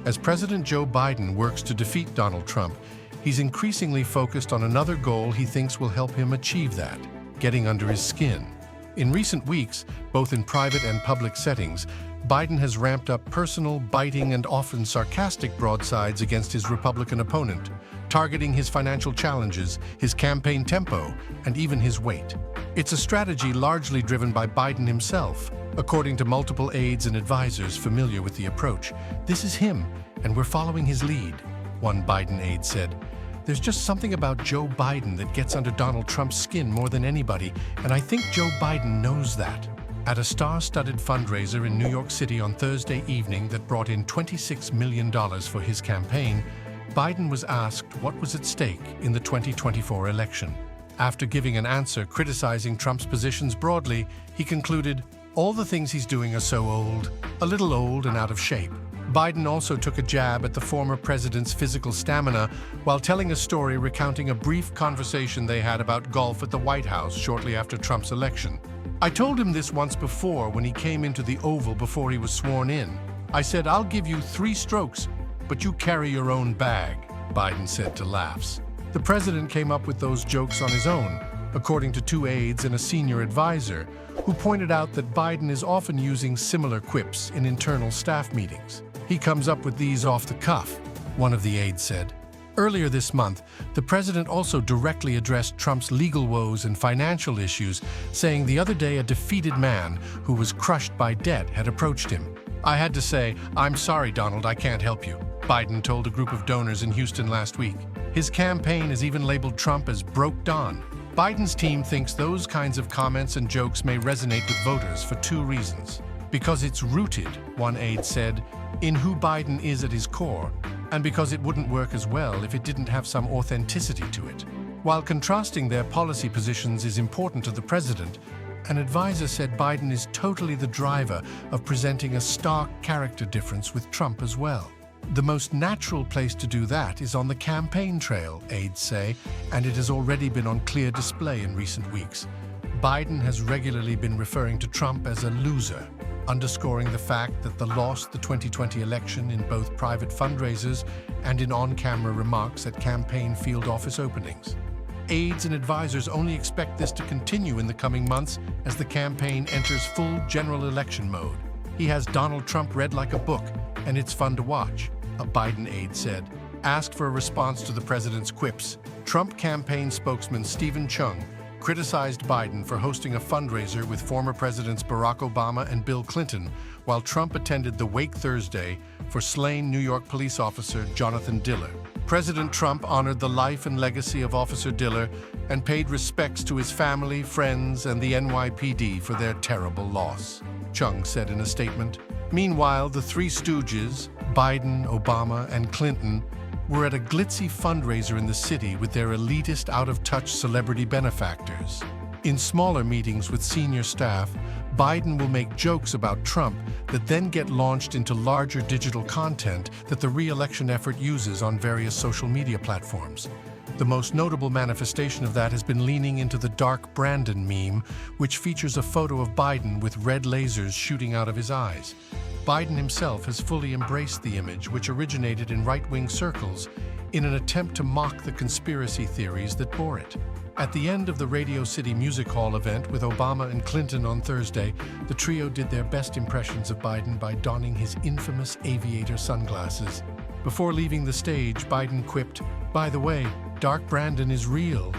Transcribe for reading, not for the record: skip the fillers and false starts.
As President Joe Biden works to defeat Donald Trump, he's increasingly focused on another goal he thinks will help him achieve that: getting under his skin. In recent weeks, both in private and public settings, Biden has ramped up personal, biting, and often sarcastic broadsides against his Republican opponent, targeting his financial challenges, his campaign tempo, and even his weight. It's a strategy largely driven by Biden himself. According to multiple aides and advisors familiar with the approach, this is him, and we're following his lead, one Biden aide said. There's just something about Joe Biden that gets under Donald Trump's skin more than anybody, and I think Joe Biden knows that. At a star-studded fundraiser in New York City on Thursday evening that brought in $26 million for his campaign, Biden was asked what was at stake in the 2024 election. After giving an answer criticizing Trump's positions broadly, he concluded, "All the things he's doing are so old, a little old and out of shape." Biden also took a jab at the former president's physical stamina while telling a story recounting a brief conversation they had about golf at the White House shortly after Trump's election. "I told him this once before when he came into the Oval before he was sworn in. I said, 'I'll give you 3 strokes, but you carry your own bag,'" Biden said to laughs. The president came up with those jokes on his own, according to 2 aides and a senior advisor, who pointed out that Biden is often using similar quips in internal staff meetings. "He comes up with these off the cuff," one of the aides said. Earlier this month, the president also directly addressed Trump's legal woes and financial issues, saying the other day a defeated man who was crushed by debt had approached him. "I had to say, 'I'm sorry, Donald, I can't help you,'" Biden told a group of donors in Houston last week. His campaign has even labeled Trump as "broke Don." Biden's team thinks those kinds of comments and jokes may resonate with voters for 2 reasons. Because it's rooted, one aide said, in who Biden is at his core, and because it wouldn't work as well if it didn't have some authenticity to it. While contrasting their policy positions is important to the president, an advisor said Biden is totally the driver of presenting a stark character difference with Trump as well. The most natural place to do that is on the campaign trail, aides say, and it has already been on clear display in recent weeks. Biden has regularly been referring to Trump as a loser, underscoring the fact that the lost the 2020 election in both private fundraisers and in on-camera remarks at campaign field office openings. Aides and advisors only expect this to continue in the coming months as the campaign enters full general election mode. "He has Donald Trump read like a book, and it's fun to watch," a Biden aide said. Asked for a response to the president's quips, Trump campaign spokesman Stephen Chung criticized Biden for hosting a fundraiser with former Presidents Barack Obama and Bill Clinton while Trump attended the wake Thursday for slain New York police officer Jonathan Diller. President Trump honored the life and legacy of Officer Diller and paid respects to his family, friends, and the NYPD for their terrible loss, Chung said in a statement. Meanwhile, the 3 stooges, Biden, Obama, and Clinton, were at a glitzy fundraiser in the city with their elitist, out-of-touch celebrity benefactors. In smaller meetings with senior staff, Biden will make jokes about Trump that then get launched into larger digital content that the re-election effort uses on various social media platforms. The most notable manifestation of that has been leaning into the Dark Brandon meme, which features a photo of Biden with red lasers shooting out of his eyes. Biden himself has fully embraced the image, which originated in right-wing circles, in an attempt to mock the conspiracy theories that bore it. At the end of the Radio City Music Hall event with Obama and Clinton on Thursday, the trio did their best impressions of Biden by donning his infamous aviator sunglasses. Before leaving the stage, Biden quipped, "By the way, Dark Brandon is real."